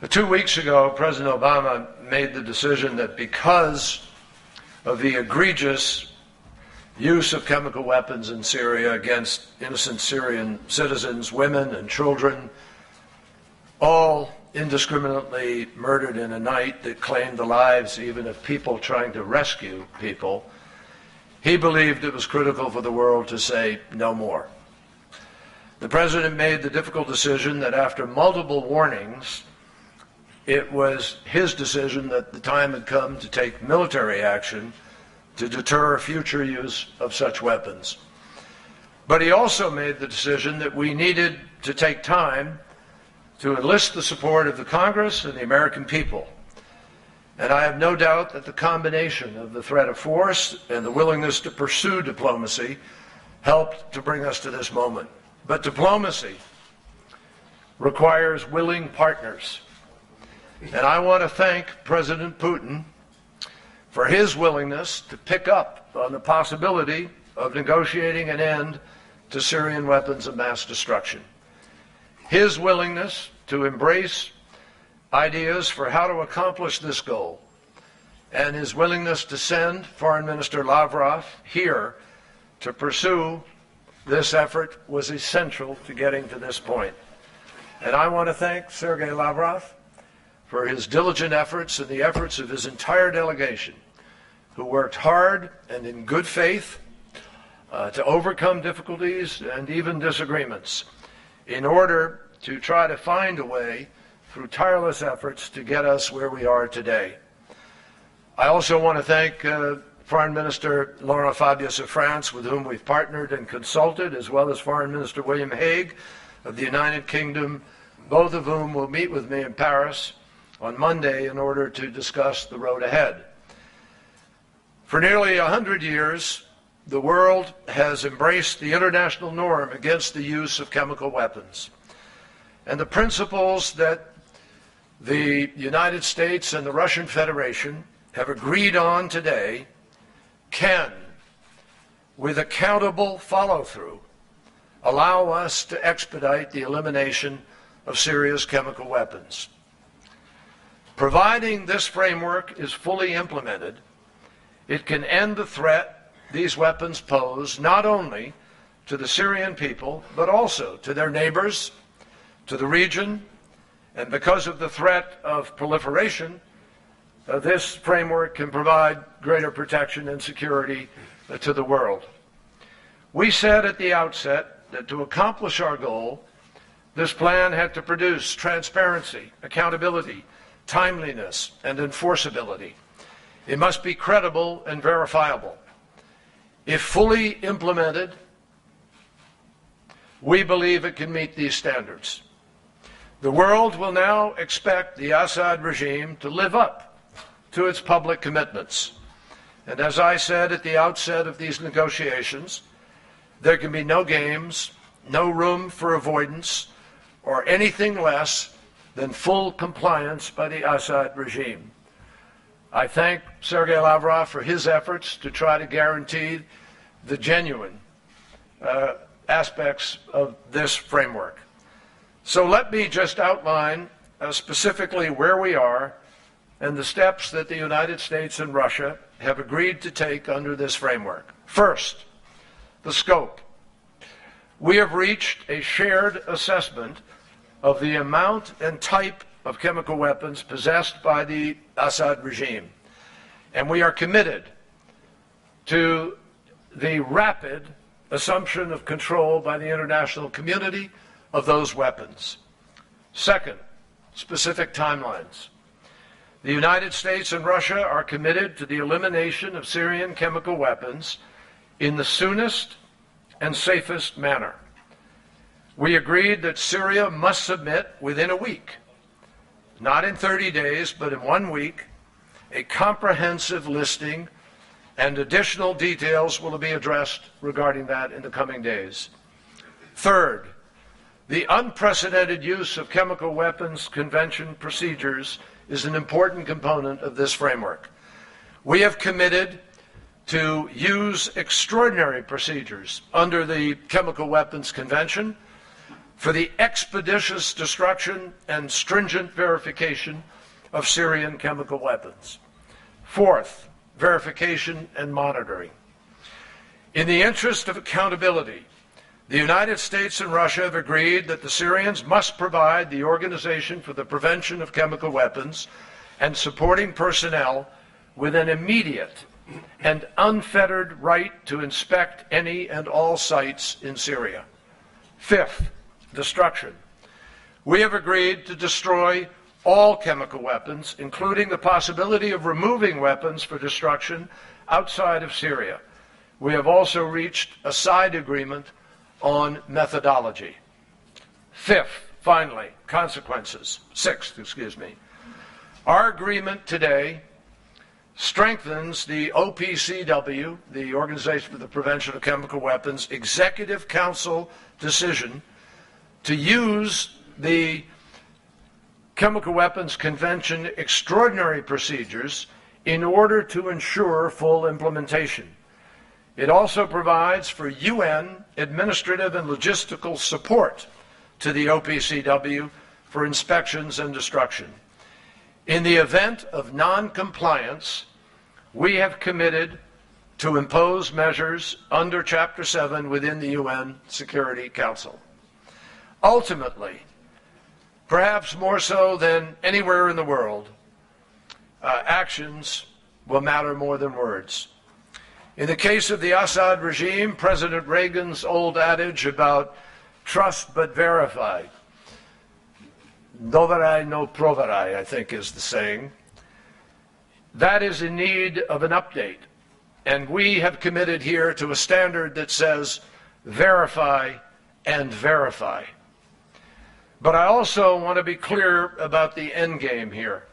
2 weeks ago, President Obama made the decision that because of the egregious use of chemical weapons in Syria against innocent Syrian citizens, women and children, all indiscriminately murdered in a night that claimed the lives even of people trying to rescue people, he believed it was critical for the world to say no more. The President made the difficult decision that after multiple warnings, it was his decision that the time had come to take military action to deter future use of such weapons. But he also made the decision that we needed to take time to enlist the support of the Congress and the American people. And I have no doubt that the combination of the threat of force and the willingness to pursue diplomacy helped to bring us to this moment. But diplomacy requires willing partners. And I want to thank President Putin for his willingness to pick up on the possibility of negotiating an end to Syrian weapons of mass destruction. His willingness to embrace ideas for how to accomplish this goal, and his willingness to send Foreign Minister Lavrov here to pursue this effort was essential to getting to this point. And I want to thank Sergei Lavrov for his diligent efforts and the efforts of his entire delegation, who worked hard and in good faith to overcome difficulties and even disagreements in order to try to find a way through tireless efforts to get us where we are today. I also want to thank Foreign Minister Laurent Fabius of France, with whom we've partnered and consulted, as well as Foreign Minister William Hague of the United Kingdom, both of whom will meet with me in Paris on Monday in order to discuss the road ahead. For nearly 100 years, the world has embraced the international norm against the use of chemical weapons. And the principles that the United States and the Russian Federation have agreed on today can, with accountable follow-through, allow us to expedite the elimination of Syria's chemical weapons. Providing this framework is fully implemented, it can end the threat these weapons pose not only to the Syrian people, but also to their neighbors, to the region, and because of the threat of proliferation, this framework can provide greater protection and security to the world. We said at the outset that to accomplish our goal, this plan had to produce transparency, accountability, timeliness, and enforceability. It must be credible and verifiable. If fully implemented, we believe it can meet these standards. The world will now expect the Assad regime to live up to its public commitments. And as I said at the outset of these negotiations, there can be no games, no room for avoidance, or anything less than full compliance by the Assad regime. I thank Sergei Lavrov for his efforts to try to guarantee the genuine aspects of this framework. So let me just outline specifically where we are and the steps that the United States and Russia have agreed to take under this framework. First, the scope. We have reached a shared assessment of the amount and type of chemical weapons possessed by the Assad regime, and we are committed to the rapid assumption of control by the international community of those weapons. Second, specific timelines. The United States and Russia are committed to the elimination of Syrian chemical weapons in the soonest and safest manner. We agreed that Syria must submit within a week, not in 30 days, but in 1 week, a comprehensive listing, and additional details will be addressed regarding that in the coming days. Third, the unprecedented use of chemical weapons convention procedures is an important component of this framework. We have committed to use extraordinary procedures under the Chemical Weapons Convention for the expeditious destruction and stringent verification of Syrian chemical weapons. Fourth, verification and monitoring. In the interest of accountability, the United States and Russia have agreed that the Syrians must provide the Organization for the Prevention of Chemical Weapons and supporting personnel with an immediate and unfettered right to inspect any and all sites in Syria. Fifth, destruction. We have agreed to destroy all chemical weapons, including the possibility of removing weapons for destruction outside of Syria. We have also reached a side agreement on methodology. Finally, consequences. Sixth, Our agreement today strengthens the OPCW, the Organization for the Prevention of Chemical Weapons, Executive Council decision to use the Chemical Weapons Convention extraordinary procedures in order to ensure full implementation. It also provides for UN administrative and logistical support to the OPCW for inspections and destruction. In the event of non-compliance, we have committed to impose measures under Chapter 7 within the UN Security Council. Ultimately, perhaps more so than anywhere in the world, actions will matter more than words. In the case of the Assad regime, President Reagan's old adage about trust but verify, doverai no proverai, I think is the saying, that is in need of an update. And we have committed here to a standard that says verify and verify. But I also want to be clear about the end game here.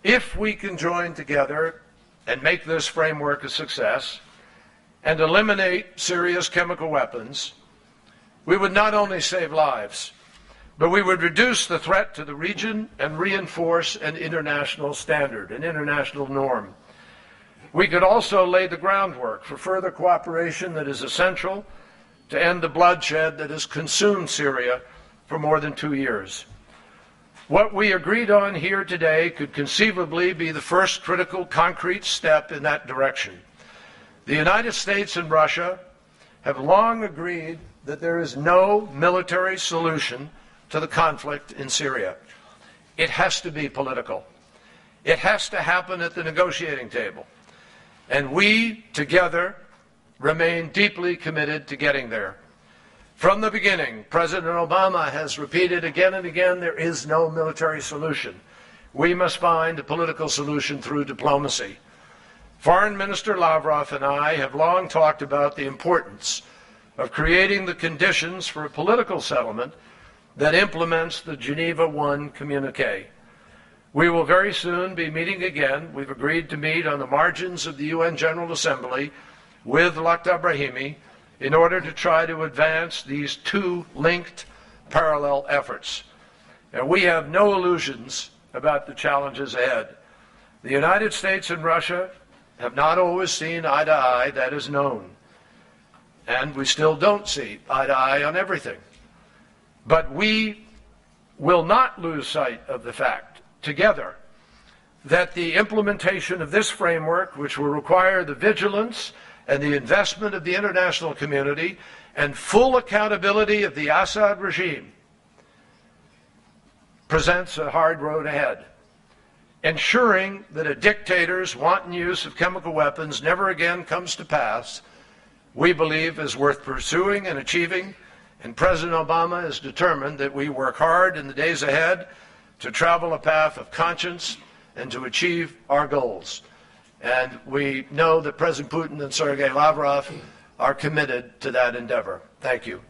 If we can join together and make this framework a success and eliminate Syria's chemical weapons, we would not only save lives, but we would reduce the threat to the region and reinforce an international standard, an international norm. We could also lay the groundwork for further cooperation that is essential to end the bloodshed that has consumed Syria for more than 2 years. What we agreed on here today could conceivably be the first critical concrete step in that direction. The United States and Russia have long agreed that there is no military solution to the conflict in Syria. It has to be political. It has to happen at the negotiating table. And we, together, remain deeply committed to getting there. From the beginning, President Obama has repeated again and again, there is no military solution. We must find a political solution through diplomacy. Foreign Minister Lavrov and I have long talked about the importance of creating the conditions for a political settlement that implements the Geneva I communique. We will very soon be meeting again. We've agreed to meet on the margins of the UN General Assembly with Lakhdar Brahimi in order to try to advance these two linked parallel efforts. And we have no illusions about the challenges ahead. The United States and Russia have not always seen eye to eye, that is known. And we still don't see eye to eye on everything. But we will not lose sight of the fact, together, that the implementation of this framework, which will require the vigilance and the investment of the international community and full accountability of the Assad regime, presents a hard road ahead. Ensuring that a dictator's wanton use of chemical weapons never again comes to pass, we believe is worth pursuing and achieving, and President Obama is determined that we work hard in the days ahead to travel a path of conscience and to achieve our goals. And we know that President Putin and Sergei Lavrov are committed to that endeavor. Thank you.